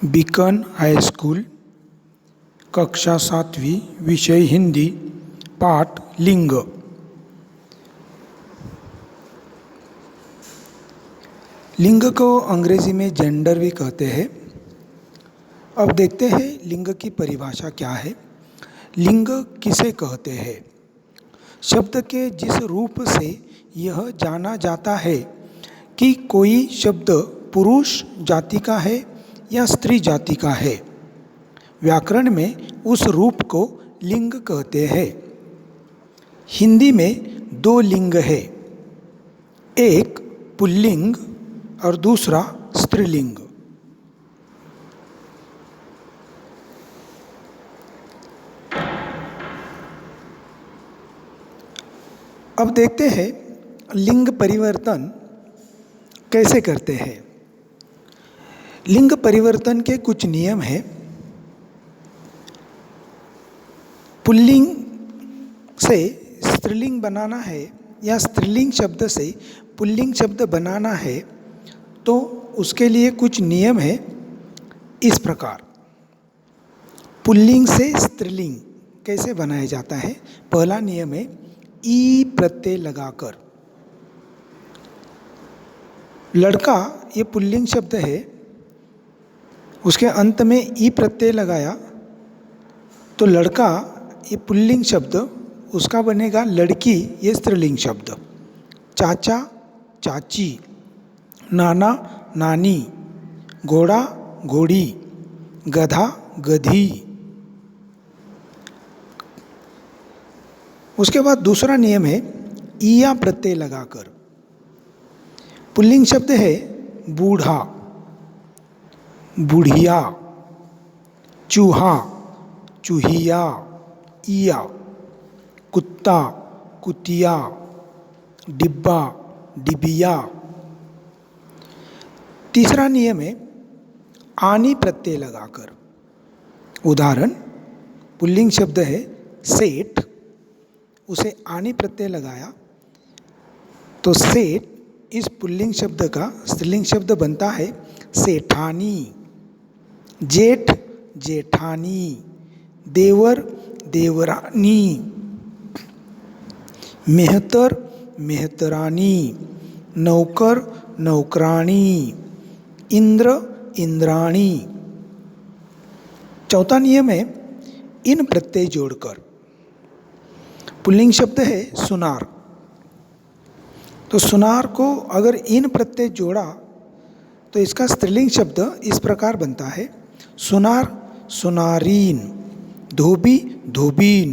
Beacon high school, कक्षा 7वीं, विषय हिंदी, पाठ लिंग। लिंग को अंग्रेजी में जेंडर भी कहते हैं। अब देखते हैं लिंग की परिभाषा क्या है। लिंग किसे कहते हैं? शब्द के जिस रूप से यह जाना जाता है कि कोई शब्द पुरुष जाति का है या स्त्री जाति का है। व्याकरण में उस रूप को लिंग कहते हैं। हिंदी में दो लिंग है, एक पुल्लिंग और दूसरा स्त्रीलिंग। अब देखते हैं लिंग परिवर्तन कैसे करते हैं। लिंग परिवर्तन के कुछ नियम हैं। पुल्लिंग से स्त्रीलिंग बनाना है या स्त्रीलिंग शब्द से पुल्लिंग शब्द बनाना है तो उसके लिए कुछ नियम है इस प्रकार। पुल्लिंग से स्त्रीलिंग कैसे बनाया जाता है? पहला नियम है ई प्रत्यय लगाकर। लड़का ये पुल्लिंग शब्द है, उसके अंत में ई प्रत्यय लगाया तो लड़का ये पुल्लिंग शब्द उसका बनेगा लड़की ये स्त्रीलिंग शब्द। चाचा चाची, नाना नानी, घोड़ा घोड़ी, गधा गधी। उसके बाद दूसरा नियम है ईया प्रत्यय लगाकर। पुल्लिंग शब्द है बूढ़ा, बुढ़िया, चूहा, चूहिया, ईया, कुत्ता, कुतिया, डिब्बा, डिबिया। तीसरा नियम है आनी प्रत्यय लगाकर। उदाहरण, पुल्लिंग शब्द है सेठ, उसे आनी प्रत्यय लगाया तो सेठ इस पुल्लिंग शब्द का स्त्रीलिंग शब्द बनता है सेठानी। जेठ जेठानी, देवर देवरानी, मेहतर मेहतरानी, नौकर नौकरानी, इंद्र इंद्राणी। चौथा नियम है इन प्रत्यय जोड़कर। पुल्लिंग शब्द है सुनार, तो सुनार को अगर इन प्रत्यय जोड़ा तो इसका स्त्रीलिंग शब्द इस प्रकार बनता है सुनार सुनारीन, धोबी धोबीन,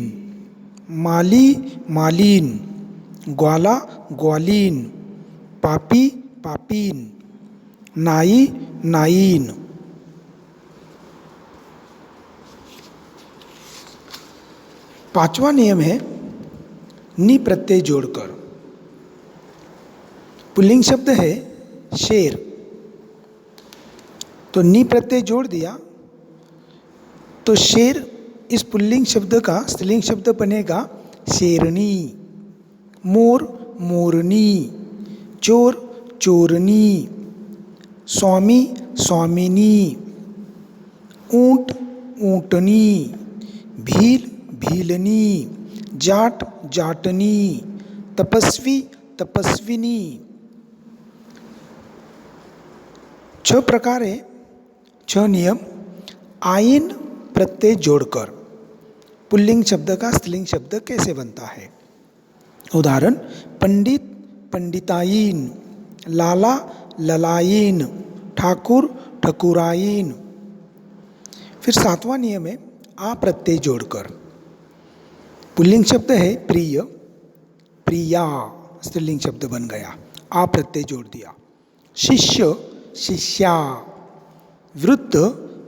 माली मालीन, ग्वाला ग्वालीन, पापी पापीन, नाई नाईन। पांचवा नियम है नी प्रत्यय जोड़कर। पुल्लिंग शब्द है शेर, तो नी प्रत्यय जोड़ दिया तो शेर इस पुल्लिंग शब्द का स्त्रीलिंग शब्द बनेगा शेरनी। मोर मोरनी, चोर चोरनी, स्वामी स्वामिनी, ऊंट ऊंटनी, भील भीलनी, जाट जाटनी, तपस्वी तपस्विनी। 6 प्रकार है, 6 नियम आइन प्रत्यय जोड़कर पुल्लिंग शब्द का स्त्रीलिंग शब्द कैसे बनता है। उदाहरण, पंडित पंडिताइन, लाला ललाइन, ठाकुर ठकुराइन। फिर 7वां नियम है आ प्रत्यय जोड़कर। पुल्लिंग शब्द है प्रिय, प्रिया स्त्रीलिंग शब्द बन गया, आ प्रत्यय जोड़ दिया। शिष्य शिष्या, वृद्ध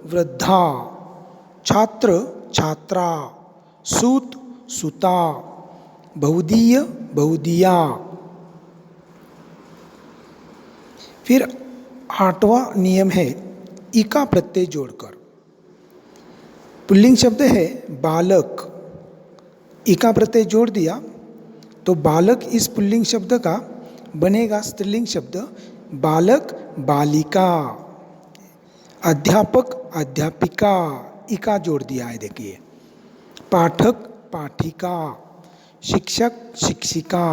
वृद्धा, छात्र छात्रा, सूत सुता, बहुदीय बहुदिया। फिर 8वां नियम है इका प्रत्यय जोड़कर। पुल्लिंग शब्द है बालक, इका प्रत्यय जोड़ दिया तो बालक इस पुल्लिंग शब्द का बनेगा स्त्रीलिंग शब्द बालक बालिका। अध्यापक अध्यापिका, इका जोड़ दिया है देखिए। पाठक पाठिका, शिक्षक शिक्षिका,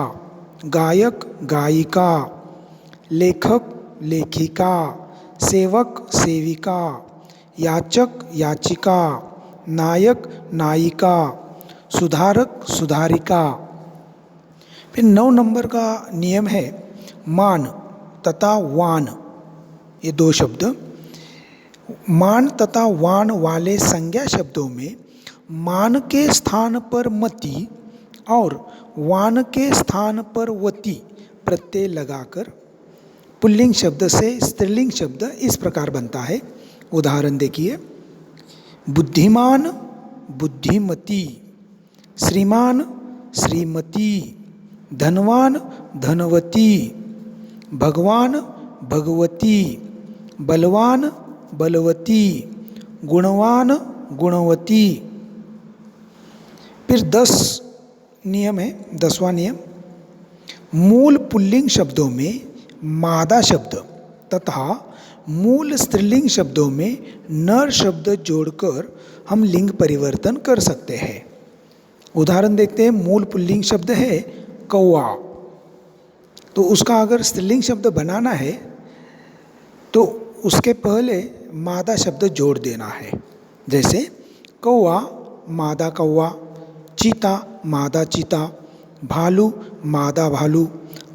गायक गायिका, लेखक लेखिका, सेवक सेविका, याचक याचिका, नायक नायिका, सुधारक सुधारिका। फिर 9 नंबर का नियम है मान तथा वान, ये 2 शब्द। मान तथा वान वाले संज्ञा शब्दों में मान के स्थान पर मति और वान के स्थान पर वति प्रत्यय लगाकर पुल्लिंग शब्द से स्त्रीलिंग शब्द इस प्रकार बनता है। उदाहरण देखिए, बुद्धिमान बुद्धिमती, श्रीमान श्रीमती, धनवान धनवती, भगवान भगवती, बलवान बलवती, गुणवान गुणवती। फिर 10 नियम है, 10वां नियम, मूल पुल्लिंग शब्दों में मादा शब्द तथा मूल स्त्रीलिंग शब्दों में नर शब्द जोड़कर हम लिंग परिवर्तन कर सकते हैं। उदाहरण देखते हैं, मूल पुल्लिंग शब्द है कौआ, तो उसका अगर स्त्रीलिंग शब्द बनाना है तो उसके पहले मादा शब्द जोड़ देना है। जैसे कौआ मादा कौआ, चीता मादा चीता, भालू मादा भालू,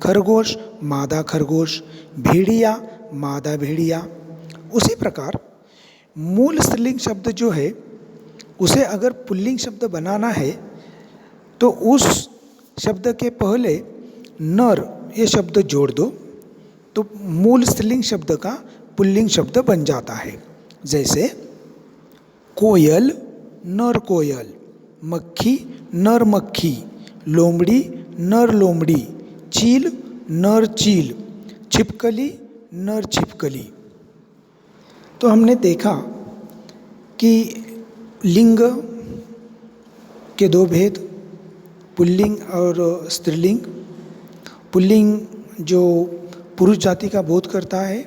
खरगोश मादा खरगोश, भेड़िया मादा भेड़िया। उसी प्रकार मूल स्त्रीलिंग शब्द जो है उसे अगर पुल्लिंग शब्द बनाना है तो उस शब्द के पहले नर ये शब्द जोड़ दो तो मूल स्त्रीलिंग शब्द का पुल्लिंग शब्द बन जाता है। जैसे कोयल नर कोयल, मक्खी नर मक्खी, लोमड़ी नर लोमड़ी, चील नर चील, छिपकली नर छिपकली। तो हमने देखा कि लिंग के 2 भेद, पुल्लिंग और स्त्रीलिंग। पुल्लिंग जो पुरुष जाति का बोध करता है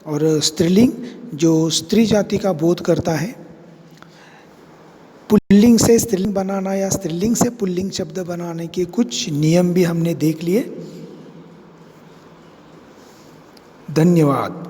और स्त्रीलिंग जो स्त्री जाति का बोध करता है। पुल्लिंग से स्त्रीलिंग बनाना या स्त्रीलिंग से पुल्लिंग शब्द बनाने के कुछ नियम भी हमने देख लिए। धन्यवाद।